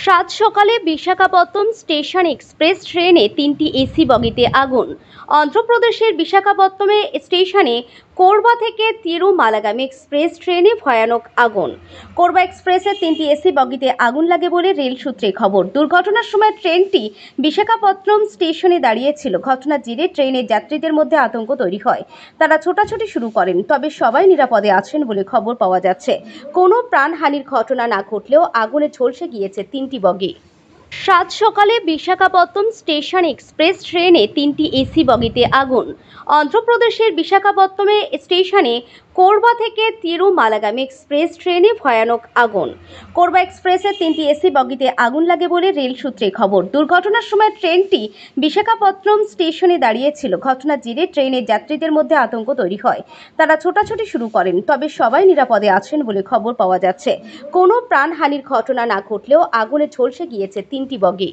সাত সকালে Visakhapatnam station express ট্রেনে 3টি এসি বগিতে আগুন। অন্ধ্রপ্রদেশের বিশাখাপত্তনমে স্টেশনে কোরবা থেকে তিরুমালাগামী এক্সপ্রেস ট্রেনে ভয়ানক আগুন। কোরবা এক্সপ্রেসের 3টি এসি বগিতে আগুন লাগে বলে রেল সূত্রে খবর। দুর্ঘটনার সময় ট্রেনটি বিশাখাপত্তনম স্টেশনে দাঁড়িয়েছিল। ঘটনার জেরে ট্রেনের যাত্রীদের মধ্যে আতঙ্ক তৈরি হয়। তারা ছোটাছুটি শুরু করেন, তবে সবাই নিরাপদে আছেন বলে খবর পাওয়া যাচ্ছে। কোনো প্রাণহানির ঘটনা না ঘটলেও আগুনে ঝলসে গিয়েছে 3টি বগি। সাত সকালে বিশাখাপত্তনম স্টেশন এক্সপ্রেস ট্রেনে 3টি এসি বগিতে আগুন। অন্ধ্রপ্রদেশের বিশাখাপত্তনমে স্টেশনে কোরবা থেকে তিরুমালাগামী এক্সপ্রেস ট্রেনে ভয়ানক আগুন। কোরবা এক্সপ্রেসের 3টি এসি বগিতে আগুন লাগে বলে রেল সূত্রে খবর। দুর্ঘটনার সময় ট্রেনটি বিশাখাপত্তনম স্টেশনে দাঁড়িয়েছিল। ঘটনার জেরে ট্রেনের যাত্রীদের মধ্যে আতঙ্ক তৈরি হয়। তারা ছোটাছুটি শুরু করেন, তবে সবাই নিরাপদে আছেন বলে খবর পাওয়া যাচ্ছে। কোনো প্রাণহানির ঘটনা না ঘটলেও আগুনে ঝলসে গিয়েছে 3টি বগি।